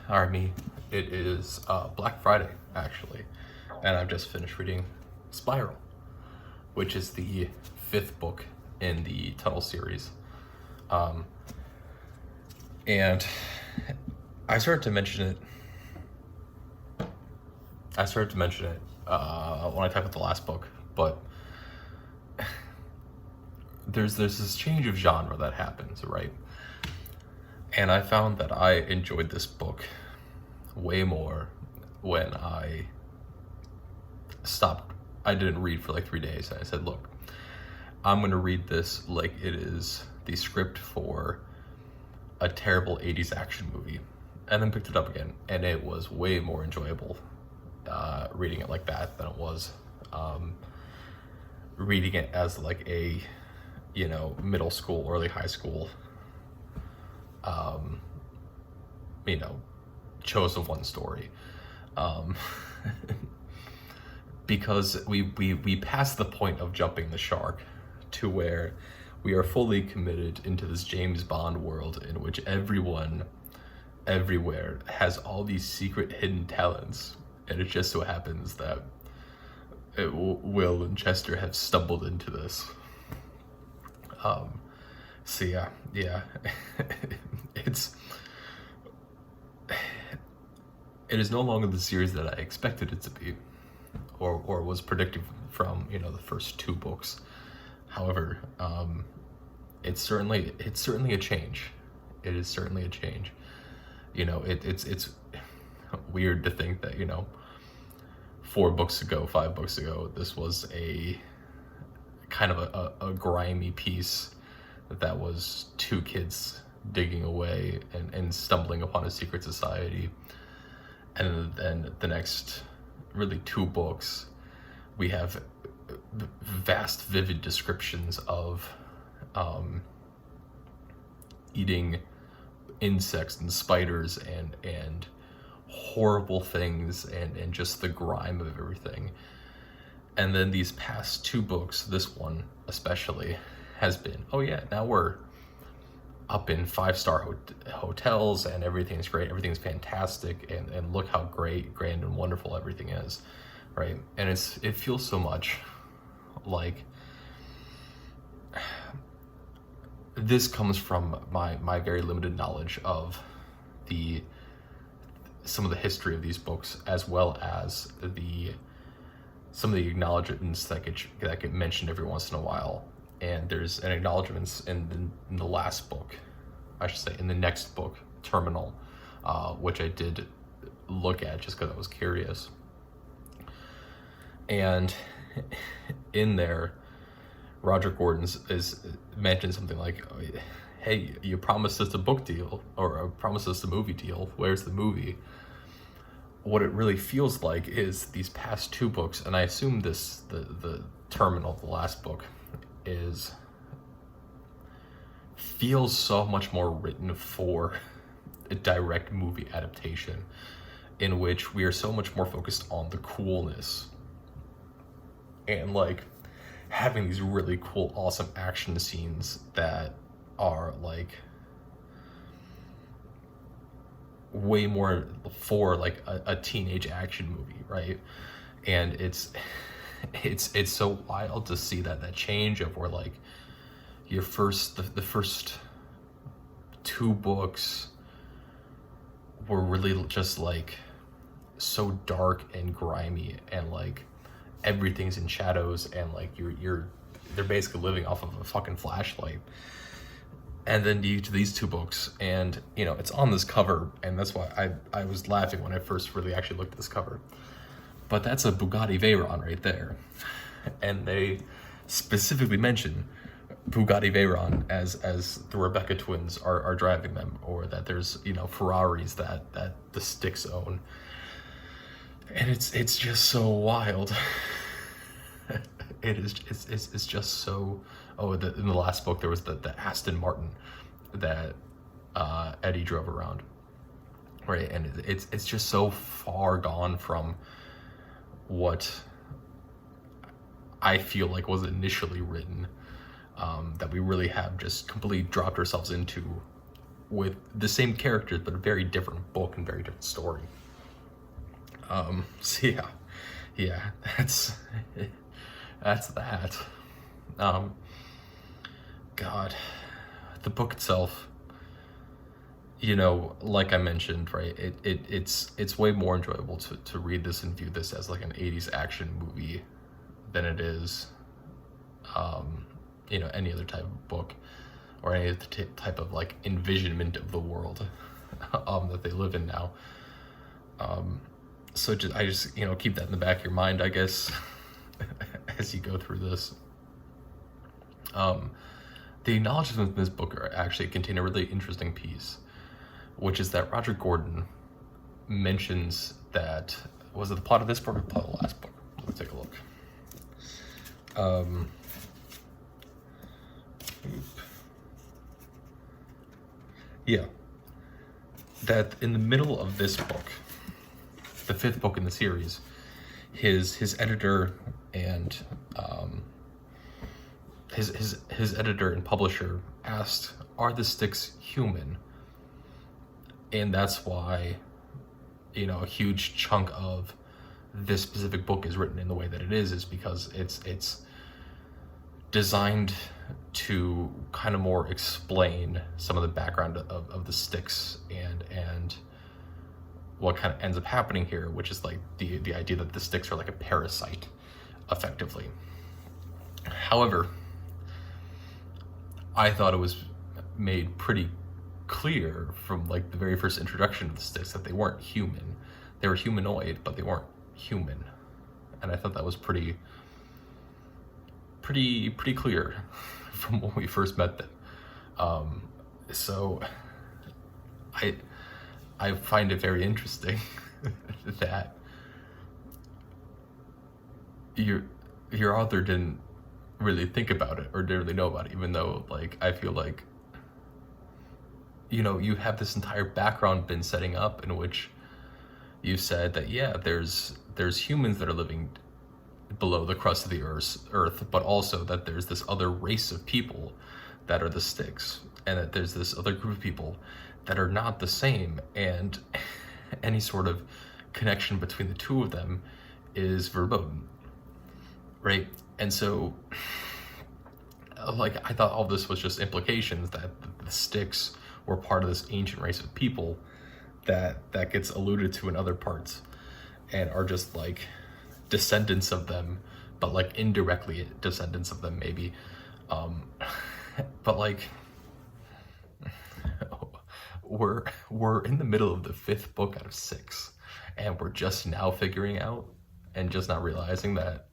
Army. It is Black Friday, actually, and I've just finished reading Spiral, which is the fifth book in the Tunnel series. And I started to mention it. When I talked about the last book, but there's this change of genre that happens, right? And I found that I enjoyed this book way more when I stopped. I didn't read for like 3 days. I said, look, I'm going to read this like it is the script for a terrible 80s action movie. And then picked it up again. And it was way more enjoyable reading it like that than it was reading it as like a, middle school, early high school, chose of one story. Because we passed the point of jumping the shark to where we are fully committed into this James Bond world in which everyone everywhere has all these secret hidden talents, and it just so happens that Will and Chester have stumbled into this. So yeah, it is no longer the series that I expected it to be, or was predicted from the first two books. However, it's certainly a change. It is certainly a change. It's weird to think that 5 books ago, this was a kind of a grimy piece that was two kids digging away and stumbling upon a secret society. And then the next really 2 books, we have vast, vivid descriptions of eating insects and spiders and horrible things and just the grime of everything. And then these past 2 books, this one especially, has been, oh yeah, now we're up in 5-star hotels and everything's great, everything's fantastic, and look how great, grand, and wonderful everything is, right? And it feels so much like this comes from my very limited knowledge of some of the history of these books, as well as some of the acknowledgements that get mentioned every once in a while. And there's an acknowledgement in the last book, I should say, in the next book, Terminal, which I did look at just because I was curious. And in there, Roger Gordon's mentioned something like, hey, you promised us a book deal, or promised us a movie deal. Where's the movie? What it really feels like is these past 2 books, and I assume the Terminal, the last book, feels so much more written for a direct movie adaptation, in which we are so much more focused on the coolness and like having these really cool, awesome action scenes that are like way more for like a teenage action movie, right? And it's so wild to see that change of where like the first 2 books were really just like so dark and grimy, and like everything's in shadows, and like they're basically living off of a fucking flashlight. And then you to these 2 books, and it's on this cover, and that's why I was laughing when I first really actually looked at this cover. But that's a Bugatti Veyron right there. And they specifically mention Bugatti Veyron as the Rebecca twins are driving them, or that there's Ferraris that the Sticks own. And it's just so wild. It's just so. Oh, in the last book there was the Aston Martin that Eddie drove around, right? And it's just so far gone from what I feel like was initially written, that we really have just completely dropped ourselves into with the same characters, but a very different book and very different story. So yeah, that's that. God, the book itself, like I mentioned, right? It's way more enjoyable to read this and view this as like an 80s action movie than it is, any other type of book or any other type of like envisionment of the world that they live in now. So I just keep that in the back of your mind, I guess, as you go through this. The acknowledgements in this book are actually contain a really interesting piece, which is that Roger Gordon mentions that, was it the plot of this book or the plot of the last book? Let's take a look. Yeah, that in the middle of this book, the 5th book in the series, his editor and his editor and publisher asked, "Are the sticks human?" And that's why, a huge chunk of this specific book is written in the way that it is because it's designed to kind of more explain some of the background of the sticks and what kind of ends up happening here, which is like the idea that the sticks are like a parasite, effectively. However, I thought it was made pretty clear from like the very first introduction of the sticks that they weren't human. They were humanoid, but they weren't human. And I thought that was pretty clear from when we first met them. So I find it very interesting that your author didn't really think about it or didn't really know about it, even though like I feel like you have this entire background been setting up in which you said that there's humans that are living below the crust of the earth, but also that there's this other race of people that are the sticks, and that there's this other group of people that are not the same, and any sort of connection between the two of them is verboten, right? And so like I thought all this was just implications that the sticks were part of this ancient race of people that gets alluded to in other parts and are just like descendants of them, but like indirectly descendants of them maybe. But like we're in the middle of the 5th book out of 6, and we're just now figuring out and just not realizing that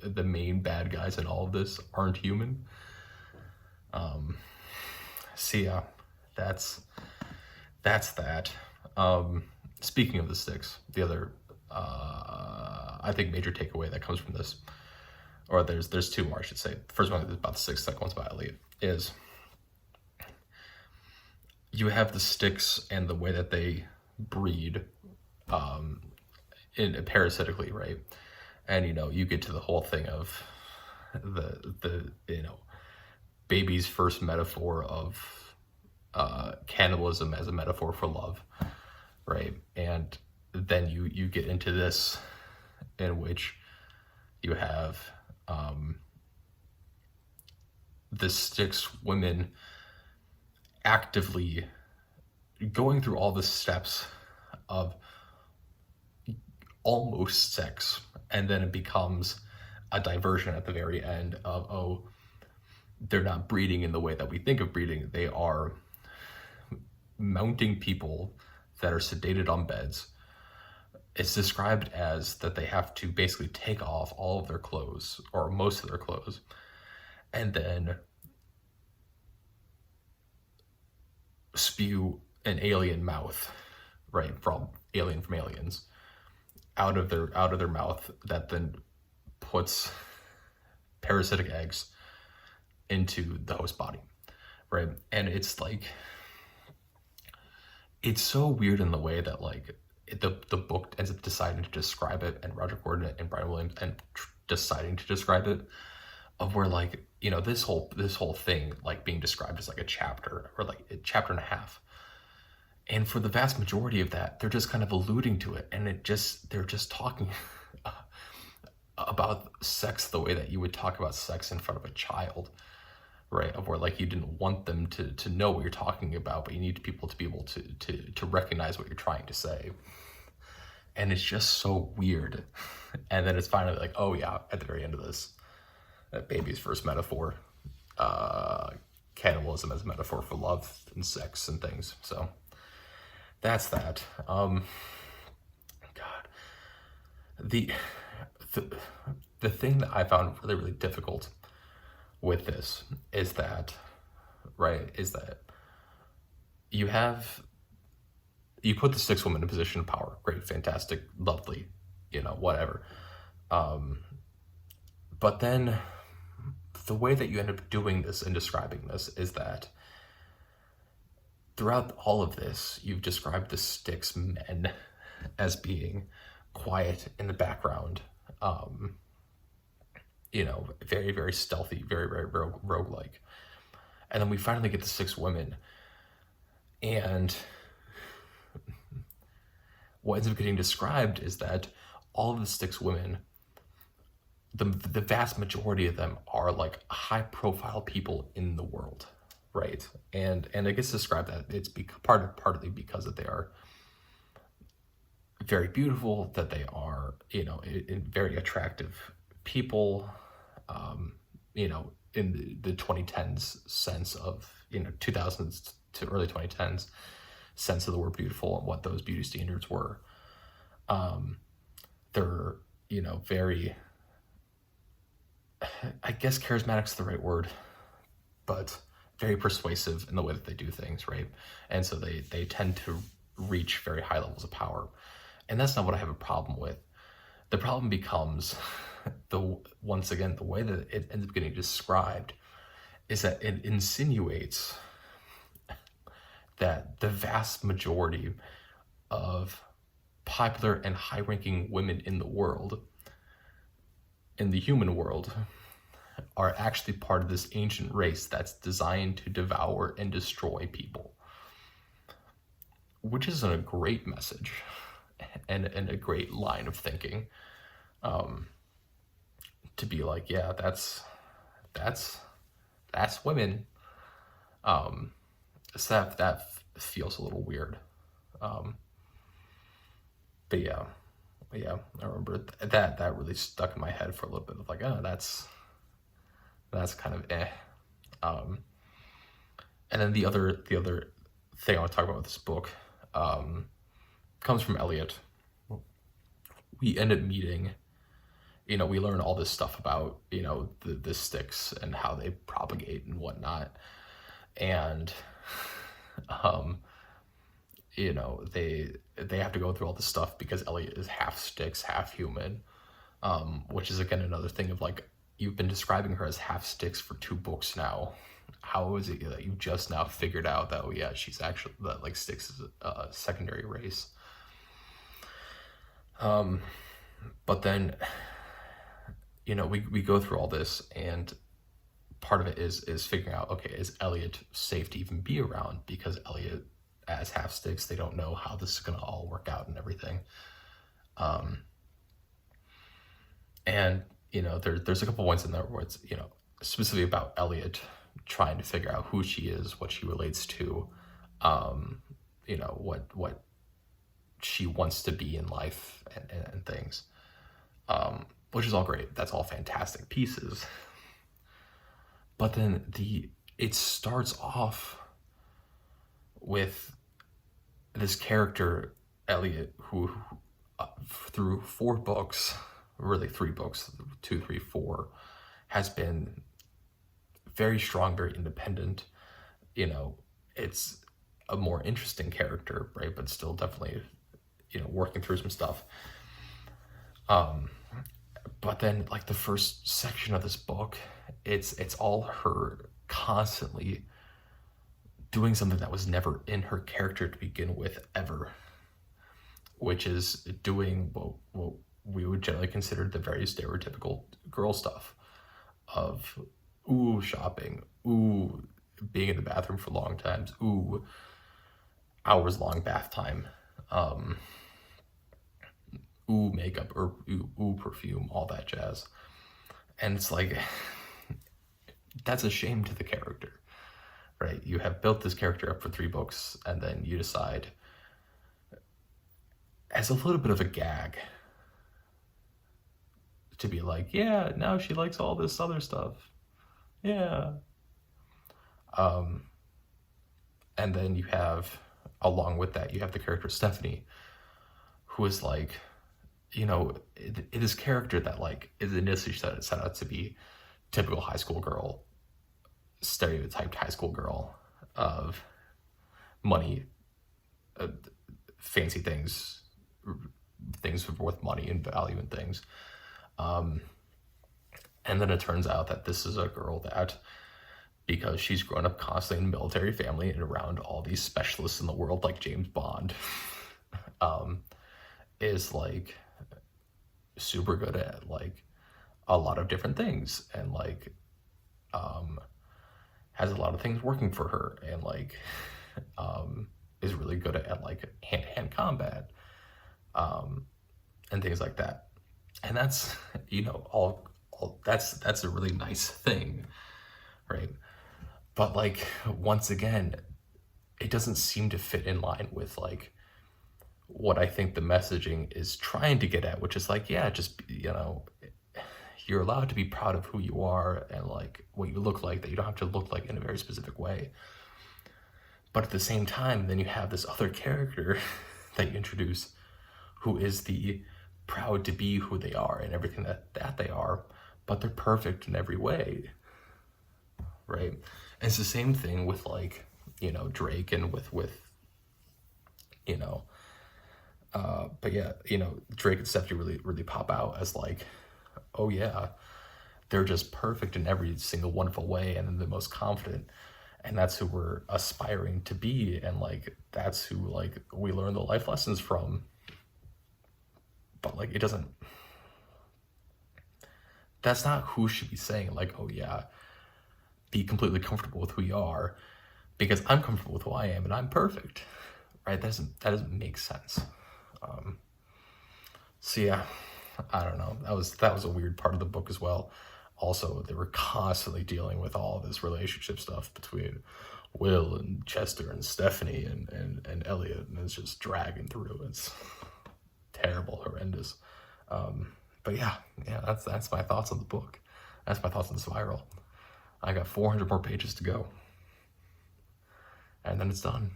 the main bad guys in all of this aren't human. So yeah, that's that. Speaking of the sticks, the other I think major takeaway that comes from this, or there's two more I should say. The first one is about the sticks, the second one's about Elliot, is you have the sticks and the way that they breed in parasitically, right? And you get to the whole thing of the baby's first metaphor of cannibalism as a metaphor for love, right? And then you get into this in which you have the sticks women actively going through all the steps of almost sex, and then it becomes a diversion at the very end of, oh, they're not breeding in the way that we think of breeding. They are mounting people that are sedated on beds. It's described as that they have to basically take off all of their clothes, or most of their clothes, and then spew an alien mouth, right, from aliens, out of their mouth, that then puts parasitic eggs into the host body, right? And it's like, it's so weird in the way that like the book ends up deciding to describe it, and Roger Gordon and Brian Williams deciding to describe it, of where like this whole thing like being described as like a chapter or like a chapter and a half And for the vast majority of that, they're just kind of alluding to it, and they're just talking about sex the way that you would talk about sex in front of a child, right? Of where like you didn't want them to know what you're talking about, but you need people to be able to recognize what you're trying to say. And it's just so weird. And then it's finally like, oh yeah, at the very end of this, that baby's first metaphor, cannibalism as a metaphor for love and sex and things. So that's that. God, the the thing that I found really, really difficult with this is that, right, is that you put the 6 women in a position of power. Great, fantastic, lovely, whatever. But then the way that you end up doing this and describing this is that throughout all of this, you've described the Styx men as being quiet in the background, very, very stealthy, very, very roguelike. And then we finally get the 6 women, and what ends up getting described is that all of the Styx women, the vast majority of them are like high-profile people in the world, right? And it gets described that it's partly because that they are very beautiful, that they are, very attractive people, in the 2010s sense of, 2000s to early 2010s sense of the word beautiful and what those beauty standards were. They're, very, I guess charismatic's the right word, but very persuasive in the way that they do things, right? And so they tend to reach very high levels of power. And that's not what I have a problem with. The problem becomes, once again, the way that it ends up getting described is that it insinuates that the vast majority of popular and high-ranking women in the world, in the human world, are actually part of this ancient race that's designed to devour and destroy people. Which isn't a great message and a great line of thinking. To be like, yeah, that's women. So that feels a little weird. But yeah, I remember that really stuck in my head for a little bit of like, oh, that's kind of eh. And then the other thing I want to talk about with this book comes from Eliot. We end up meeting, we learn all this stuff about, the Styx and how they propagate and whatnot. And, they have to go through all this stuff because Eliot is half Styx, half human, which is, again, another thing of like, you've been describing her as half Styx for 2 books now. How is it that you just now figured out that, oh yeah, she's actually, that like Styx is a secondary race? But then, we go through all this, and part of it is figuring out, okay, is Eliot safe to even be around? Because Eliot, as half Styx, they don't know how this is going to all work out and everything. And, there's a couple points in there where it's, specifically about Eliot trying to figure out who she is, what she relates to, what she wants to be in life and things, which is all great. That's all fantastic pieces. But then it starts off with this character, Eliot, who through 4 books, really 3 books, 2, 3, 4, has been very strong, very independent. It's a more interesting character, right? But still definitely, working through some stuff. But then like the first section of this book, it's all her constantly doing something that was never in her character to begin with ever, which is doing what we would generally consider the very stereotypical girl stuff of, ooh, shopping, ooh, being in the bathroom for long times, ooh, hours long bath time, um, ooh makeup, or ooh perfume, all that jazz. And it's like, that's a shame to the character, right? You have built this character up for 3 books, and then you decide, as a little bit of a gag, to be like, yeah, now she likes all this other stuff. Yeah. And then you have, along with that, you have the character Stephanie, who is like, it is character that like is initially set out to be typical high school girl, stereotyped high school girl of money, uh, fancy things, things worth money and value and things. And then it turns out that this is a girl that, because she's grown up constantly in a military family and around all these specialists in the world like James Bond, is like super good at like a lot of different things, and like has a lot of things working for her, and like is really good at like hand-to-hand combat, and things like that. And that's, all that's a really nice thing, right? But like, once again, it doesn't seem to fit in line with like what I think the messaging is trying to get at, which is like, yeah, just, you're allowed to be proud of who you are and like what you look like, that you don't have to look like in a very specific way. But at the same time, then you have this other character that you introduce, who is the proud to be who they are and everything that they are, but they're perfect in every way, right? And it's the same thing with like, Drake, and with but yeah, Drake and Stephanie really pop out as like, oh yeah, they're just perfect in every single wonderful way, and the most confident, and that's who we're aspiring to be, and like that's who like we learn the life lessons from. But like, it doesn't, that's not who should be saying like, oh yeah, be completely comfortable with who you are, because I'm comfortable with who I am and I'm perfect, right? That doesn't make sense. So yeah, I don't know. That was a weird part of the book as well. Also, they were constantly dealing with all this relationship stuff between Will and Chester and Stephanie and Elliot, and it's just dragging through. It's terrible, horrendous. But yeah, that's my thoughts on the book. That's my thoughts on Spiral. I got 400 more pages to go, and then it's done.